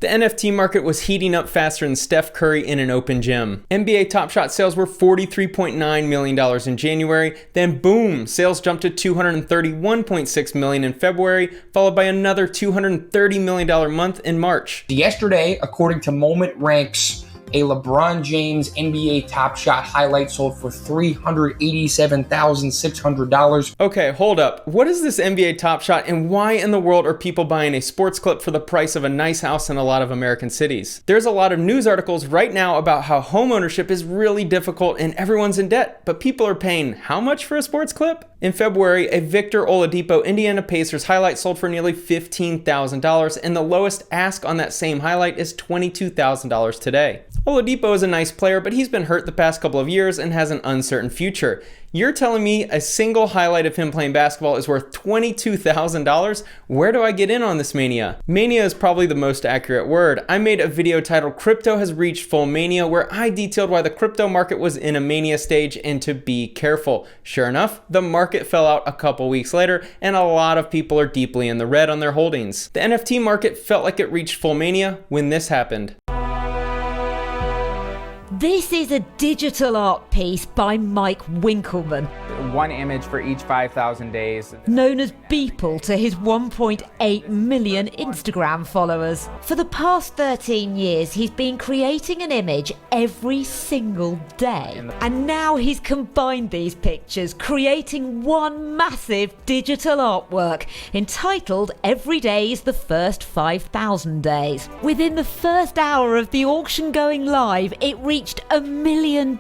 The NFT market was heating up faster than Steph Curry in an open gym. NBA Top Shot sales were $43.9 million in January, then boom, sales jumped to $231.6 million in February, followed by another $230 million month in March. Yesterday, according to Moment Ranks, a LeBron James NBA Top Shot highlight sold for $387,600. Okay, hold up. What is this NBA Top Shot, and why in the world are people buying a sports clip for the price of a nice house in a lot of American cities? There's a lot of news articles right now about how home ownership is really difficult and everyone's in debt, but people are paying how much for a sports clip? In February, a Victor Oladipo Indiana Pacers highlight sold for nearly $15,000, and the lowest ask on that same highlight is $22,000 today. Oladipo is a nice player, but he's been hurt the past couple of years and has an uncertain future. You're telling me a single highlight of him playing basketball is worth $22,000? Where do I get in on this mania? Mania is probably the most accurate word. I made a video titled Crypto Has Reached Full Mania, where I detailed why the crypto market was in a mania stage and to be careful. Sure enough, the market fell out a couple weeks later, and a lot of people are deeply in the red on their holdings. The NFT market felt like it reached full mania when this happened. This is a digital art piece by Mike Winkleman, one image for each 5,000 days. known as Beeple to his 1.8 million Instagram followers. For the past 13 years, he's been creating an image every single day. And now he's combined these pictures, creating one massive digital artwork entitled Every Day is the First 5,000 Days. Within the first hour of the auction going live, it reached $1 million,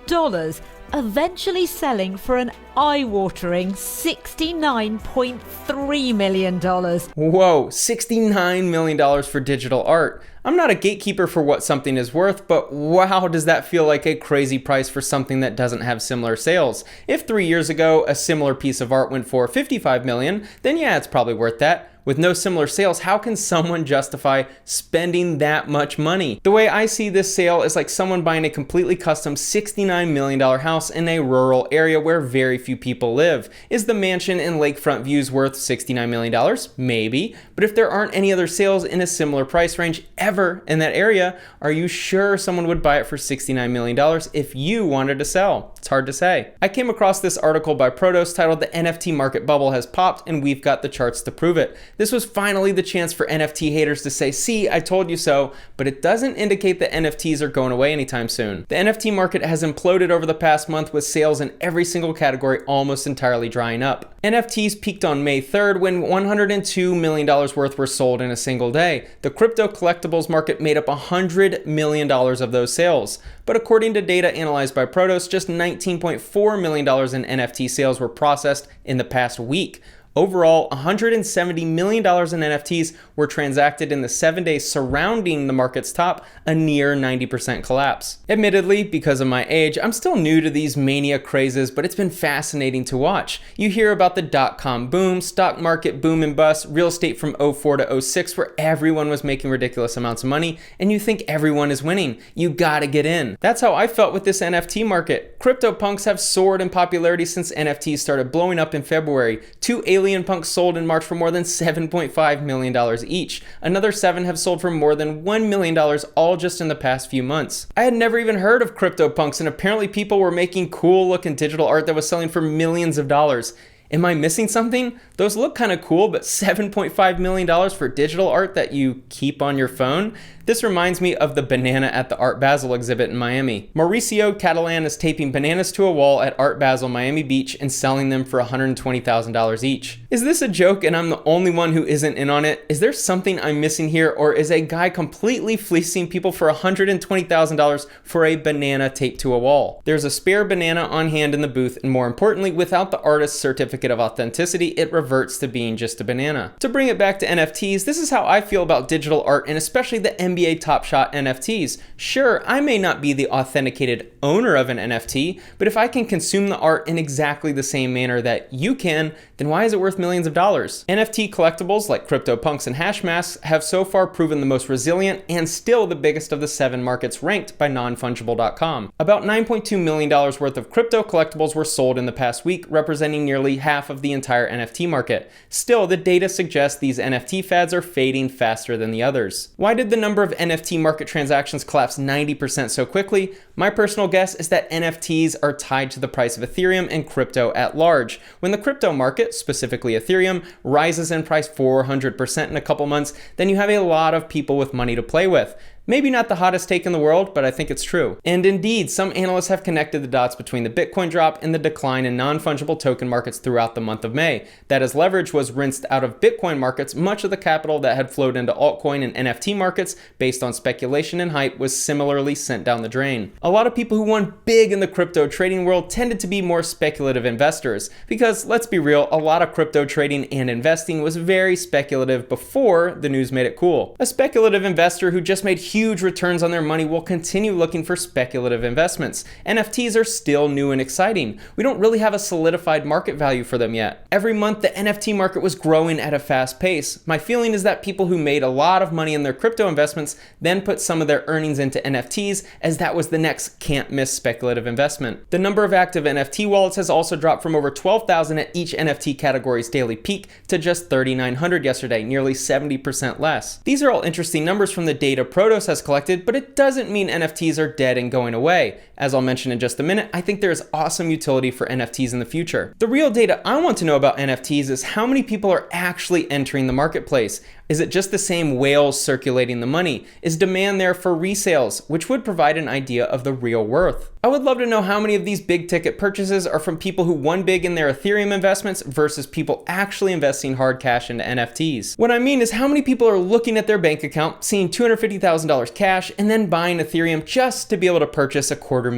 eventually selling for an eye-watering $69.3 million. Whoa, $69 million for digital art. I'm not a gatekeeper for what something is worth, but wow, does that feel like a crazy price for something that doesn't have similar sales. If 3 years ago a similar piece of art went for $55 million, then yeah, it's probably worth that. With no similar sales, how can someone justify spending that much money? The way I see this sale is like someone buying a completely custom $69 million house in a rural area where very few people live. Is the mansion and lakefront views worth $69 million? Maybe. But if there aren't any other sales in a similar price range ever in that area, are you sure someone would buy it for $69 million if you wanted to sell? It's hard to say. I came across this article by Protos titled "The NFT Market Bubble Has Popped and We've Got the Charts to Prove It." This was finally the chance for NFT haters to say, see, I told you so, but it doesn't indicate that NFTs are going away anytime soon. The NFT market has imploded over the past month with sales in every single category almost entirely drying up. NFTs peaked on May 3rd when $102 million worth were sold in a single day. The crypto-collectibles market made up $100 million of those sales. But according to data analyzed by Protos, just $19.4 million in NFT sales were processed in the past week. Overall, $170 million in NFTs were transacted in the 7 days surrounding the market's top, a near 90% collapse. Admittedly, because of my age, I'm still new to these mania crazes, but it's been fascinating to watch. You hear about the dot-com boom, stock market boom and bust, real estate from 04 to 06 where everyone was making ridiculous amounts of money, and you think everyone is winning. You gotta get in. That's how I felt with this NFT market. CryptoPunks have soared in popularity since NFTs started blowing up in February. Two alien punks sold in March for more than $7.5 million each. Another 7 have sold for more than $1 million, all just in the past few months. I had never even heard of CryptoPunks, and apparently people were making cool looking digital art that was selling for millions of dollars. Am I missing something? Those look kind of cool, but $7.5 million for digital art that you keep on your phone? This reminds me of the banana at the Art Basel exhibit in Miami. Mauricio Catalan is taping bananas to a wall at Art Basel Miami Beach and selling them for $120,000 each. Is this a joke and I'm the only one who isn't in on it? Is there something I'm missing here, or is a guy completely fleecing people for $120,000 for a banana taped to a wall? There's a spare banana on hand in the booth, and more importantly, without the artist's certificate of authenticity, it reverts to being just a banana. To bring it back to NFTs, this is how I feel about digital art, and especially the NBA Top Shot NFTs. Sure, I may not be the authenticated owner of an NFT, but if I can consume the art in exactly the same manner that you can, then why is it worth millions of dollars? NFT collectibles like CryptoPunks and hash masks have so far proven the most resilient and still the biggest of the 7 markets ranked by non-fungible.com. About $9.2 million worth of crypto collectibles were sold in the past week, representing nearly half of the entire NFT market. Still, the data suggests these NFT fads are fading faster than the others. Why did the number of of NFT market transactions collapsed 90% so quickly, my personal guess is that NFTs are tied to the price of Ethereum and crypto at large. When the crypto market, specifically Ethereum, rises in price 400% in a couple months, then you have a lot of people with money to play with. Maybe not the hottest take in the world, but I think it's true. And indeed, some analysts have connected the dots between the Bitcoin drop and the decline in non-fungible token markets throughout the month of May. That as leverage was rinsed out of Bitcoin markets, much of the capital that had flowed into altcoin and NFT markets based on speculation and hype was similarly sent down the drain. A lot of people who won big in the crypto trading world tended to be more speculative investors, because let's be real, a lot of crypto trading and investing was very speculative before the news made it cool. A speculative investor who just made huge returns on their money will continue looking for speculative investments. NFTs are still new and exciting. We don't really have a solidified market value for them yet. Every month, the NFT market was growing at a fast pace. My feeling is that people who made a lot of money in their crypto investments then put some of their earnings into NFTs, as that was the next can't miss speculative investment. The number of active NFT wallets has also dropped from over 12,000 at each NFT category's daily peak to just 3,900 yesterday, nearly 70% less. These are all interesting numbers from the data Protos has collected, but it doesn't mean NFTs are dead and going away. As I'll mention in just a minute, I think there is awesome utility for NFTs in the future. The real data I want to know about NFTs is how many people are actually entering the marketplace. Is it just the same whales circulating the money? Is demand there for resales, which would provide an idea of the real worth? I would love to know how many of these big ticket purchases are from people who won big in their Ethereum investments versus people actually investing hard cash into NFTs. What I mean is how many people are looking at their bank account, seeing $250,000 cash, and then buying Ethereum just to be able to purchase a $250,000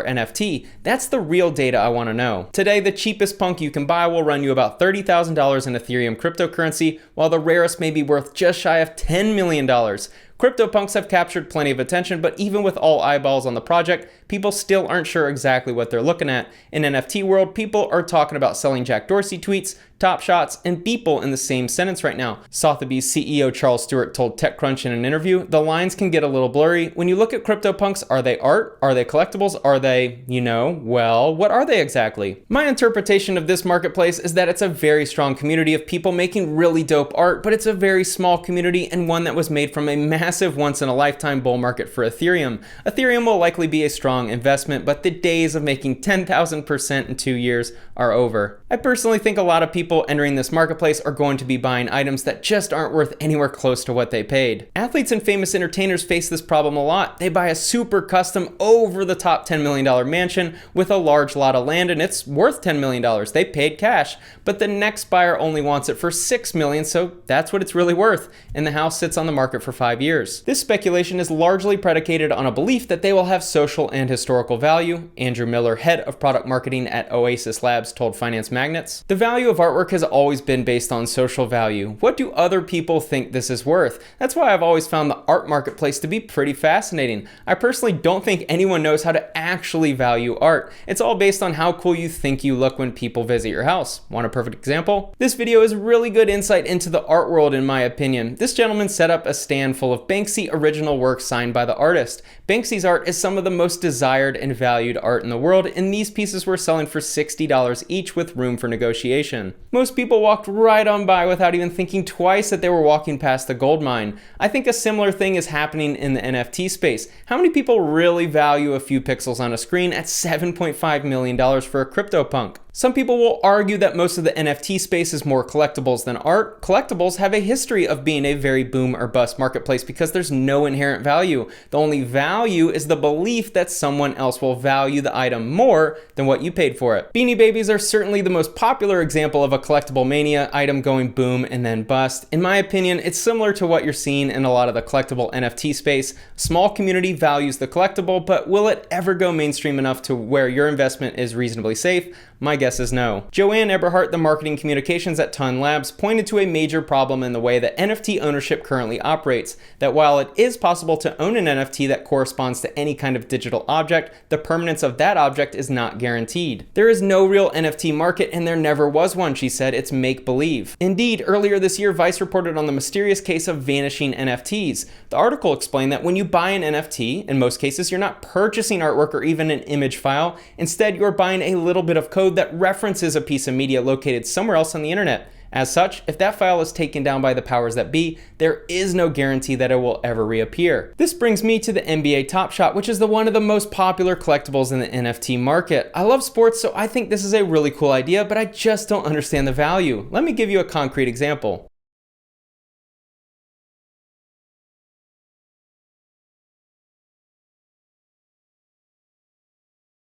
NFT. That's the real data I want to know. Today, the cheapest punk you can buy will run you about $30,000 in Ethereum cryptocurrency, while the rarest may be worth just shy of $10 million. CryptoPunks have captured plenty of attention, but even with all eyeballs on the project, people still aren't sure exactly what they're looking at. In NFT world, people are talking about selling Jack Dorsey tweets, Top Shots, and Beeple in the same sentence right now. Sotheby's CEO Charles Stewart told TechCrunch in an interview, the lines can get a little blurry. When you look at CryptoPunks, are they art? Are they collectibles? Are they, well, what are they exactly? My interpretation of this marketplace is that it's a very strong community of people making really dope art, but it's a very small community and one that was made from a massive once-in-a-lifetime bull market for Ethereum. Ethereum will likely be a strong investment, but the days of making 10,000% in 2 years are over. I personally think a lot of people entering this marketplace are going to be buying items that just aren't worth anywhere close to what they paid. Athletes and famous entertainers face this problem a lot. They buy a super custom, over-the-top $10 million mansion with a large lot of land and it's worth $10 million. They paid cash, but the next buyer only wants it for $6 million, so that's what it's really worth, and the house sits on the market for 5 years. This speculation is largely predicated on a belief that they will have social and historical value. Andrew Miller, head of product marketing at Oasis Labs, told Finance Magnets. The value of artwork has always been based on social value. What do other people think this is worth? That's why I've always found the art marketplace to be pretty fascinating. I personally don't think anyone knows how to actually value art. It's all based on how cool you think you look when people visit your house. Want a perfect example? This video is really good insight into the art world in my opinion. This gentleman set up a stand full of Banksy original work signed by the artist. Banksy's art is some of the most desired and valued art in the world, and these pieces were selling for $60 each with room for negotiation. Most people walked right on by without even thinking twice that they were walking past the gold mine. I think a similar thing is happening in the NFT space. How many people really value a few pixels on a screen at $7.5 million for a CryptoPunk? Some people will argue that most of the NFT space is more collectibles than art. Collectibles have a history of being a very boom or bust marketplace because there's no inherent value. The only value is the belief that someone else will value the item more than what you paid for it. Beanie Babies are certainly the most popular example of a collectible mania item going boom and then bust. In my opinion, it's similar to what you're seeing in a lot of the collectible NFT space. Small community values the collectible, but will it ever go mainstream enough to where your investment is reasonably safe? My guess is no. Joanne Eberhardt, the marketing communications at Ton Labs, pointed to a major problem in the way that NFT ownership currently operates, that while it is possible to own an NFT that corresponds to any kind of digital object, the permanence of that object is not guaranteed. There is no real NFT market and there never was one, she said. It's make-believe. Indeed, earlier this year, Vice reported on the mysterious case of vanishing NFTs. The article explained that when you buy an NFT, in most cases, you're not purchasing artwork or even an image file. Instead, you're buying a little bit of code that references a piece of media located somewhere else on the internet. As such, if that file is taken down by the powers that be, there is no guarantee that it will ever reappear. This brings me to the NBA Top Shot, which is one of the most popular collectibles in the NFT market. I love sports, so I think this is a really cool idea, but I just don't understand the value. Let me give you a concrete example.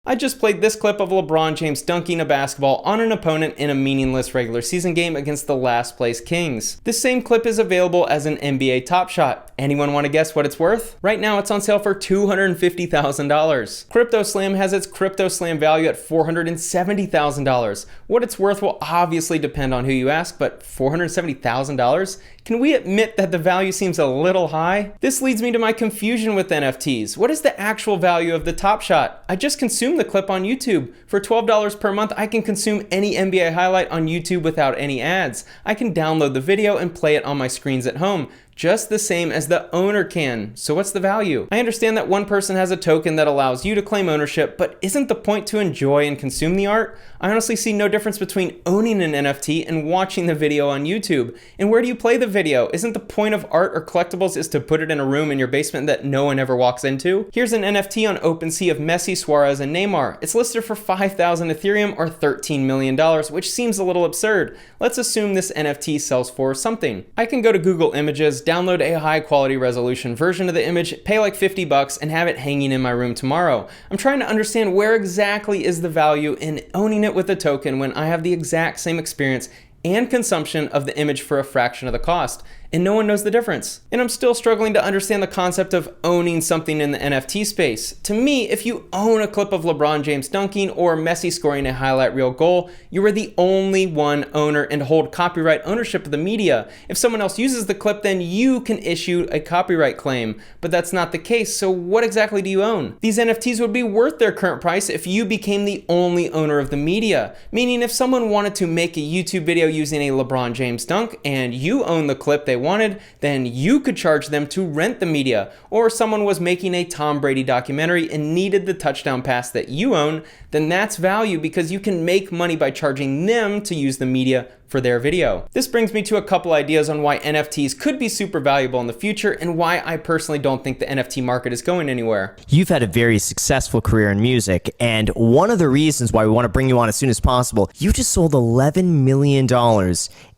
I just played this clip of LeBron James dunking a basketball on an opponent in a meaningless regular season game against the last place Kings. This same clip is available as an NBA Top Shot. Anyone want to guess what it's worth? Right now it's on sale for $250,000. CryptoSlam has its CryptoSlam value at $470,000. What it's worth will obviously depend on who you ask, but $470,000? Can we admit that the value seems a little high? This leads me to my confusion with NFTs. What is the actual value of the Top Shot? I just consumed the clip on YouTube. For $12 per month, I can consume any NBA highlight on YouTube without any ads. I can download the video and play it on my screens at home, just the same as the owner can. So what's the value? I understand that one person has a token that allows you to claim ownership, but isn't the point to enjoy and consume the art? I honestly see no difference between owning an NFT and watching the video on YouTube. And where do you play the video? Isn't the point of art or collectibles is to put it in a room in your basement that no one ever walks into? Here's an NFT on OpenSea of Messi, Suarez, and Neymar. It's listed for 5,000 Ethereum or $13 million, which seems a little absurd. Let's assume this NFT sells for something. I can go to Google Images, download a high quality resolution version of the image, pay like $50 and have it hanging in my room tomorrow. I'm trying to understand where exactly is the value in owning it with a token when I have the exact same experience and consumption of the image for a fraction of the cost, and no one knows the difference. And I'm still struggling to understand the concept of owning something in the NFT space. To me, if you own a clip of LeBron James dunking or Messi scoring a highlight reel goal, you are the only one owner and hold copyright ownership of the media. If someone else uses the clip, then you can issue a copyright claim, but that's not the case, so what exactly do you own? These NFTs would be worth their current price if you became the only owner of the media, meaning if someone wanted to make a YouTube video using a LeBron James dunk and you own the clip they wanted, then you could charge them to rent the media. Or someone was making a Tom Brady documentary and needed the touchdown pass that you own, then that's value because you can make money by charging them to use the media for their video. This brings me to a couple ideas on why NFTs could be super valuable in the future and why I personally don't think the NFT market is going anywhere. You've had a very successful career in music, and one of the reasons why we want to bring you on as soon as possible, you just sold $11 million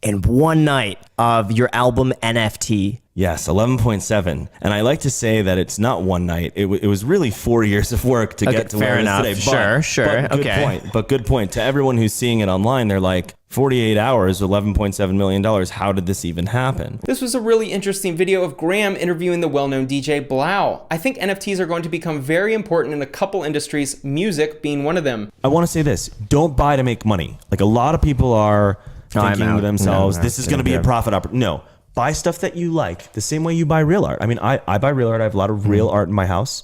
in one night of your album NFT. Yes, 11.7. And I like to say that it's not one night. It was really 4 years of work to get to where it is today. Sure. But good point. But good point. To everyone who's seeing it online, they're like, 48 hours, $11.7 million. How did this even happen? This was a really interesting video of Graham interviewing the well-known DJ Blau. I think NFTs are going to become very important in a couple industries, music being one of them. I want to say this. Don't buy to make money. Like a lot of people are thinking to themselves, this is going to be a profit opportunity. No. Buy stuff that you like, the same way you buy real art. I mean, I buy real art. I have a lot of real art in my house.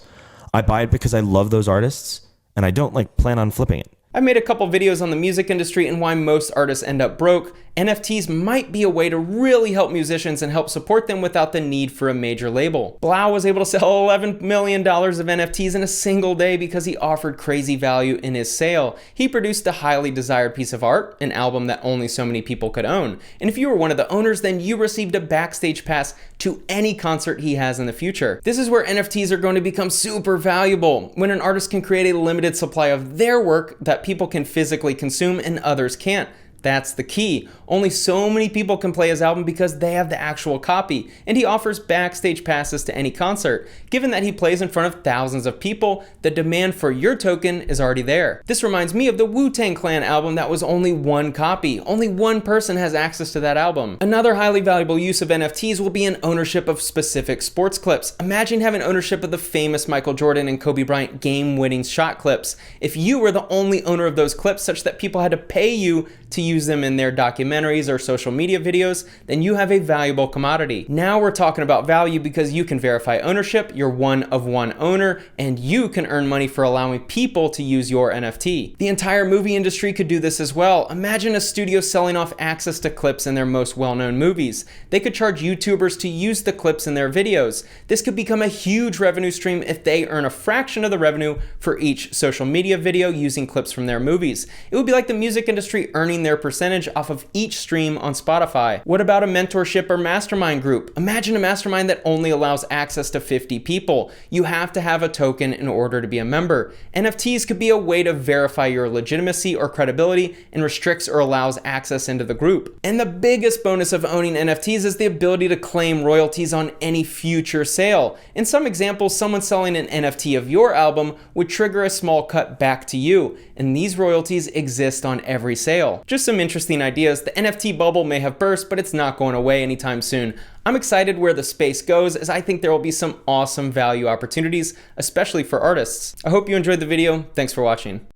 I buy it because I love those artists, and I don't plan on flipping it. I've made a couple videos on the music industry and why most artists end up broke. NFTs might be a way to really help musicians and help support them without the need for a major label. Blau was able to sell $11 million of NFTs in a single day because he offered crazy value in his sale. He produced a highly desired piece of art, an album that only so many people could own. And if you were one of the owners, then you received a backstage pass to any concert he has in the future. This is where NFTs are going to become super valuable, when an artist can create a limited supply of their work that people can physically consume and others can't. That's the key. Only so many people can play his album because they have the actual copy, and he offers backstage passes to any concert. Given that he plays in front of thousands of people, the demand for your token is already there. This reminds me of the Wu-Tang Clan album that was only one copy. Only one person has access to that album. Another highly valuable use of NFTs will be in ownership of specific sports clips. Imagine having ownership of the famous Michael Jordan and Kobe Bryant game-winning shot clips. If you were the only owner of those clips such that people had to pay you to use them in their documentaries or social media videos, then you have a valuable commodity. Now we're talking about value because you can verify ownership, you're one of one owner, and you can earn money for allowing people to use your NFT. The entire movie industry could do this as well. Imagine a studio selling off access to clips in their most well-known movies. They could charge YouTubers to use the clips in their videos. This could become a huge revenue stream if they earn a fraction of the revenue for each social media video using clips from their movies. It would be like the music industry earning their their percentage off of each stream on Spotify. What about a mentorship or mastermind group? Imagine a mastermind that only allows access to 50 people. You have to have a token in order to be a member. NFTs could be a way to verify your legitimacy or credibility and restricts or allows access into the group. And the biggest bonus of owning NFTs is the ability to claim royalties on any future sale. In some examples, someone selling an NFT of your album would trigger a small cut back to you, and these royalties exist on every sale. Just some interesting ideas. The NFT bubble may have burst, but it's not going away anytime soon. I'm excited where the space goes, as I think there will be some awesome value opportunities, especially for artists. I hope you enjoyed the video. Thanks for watching.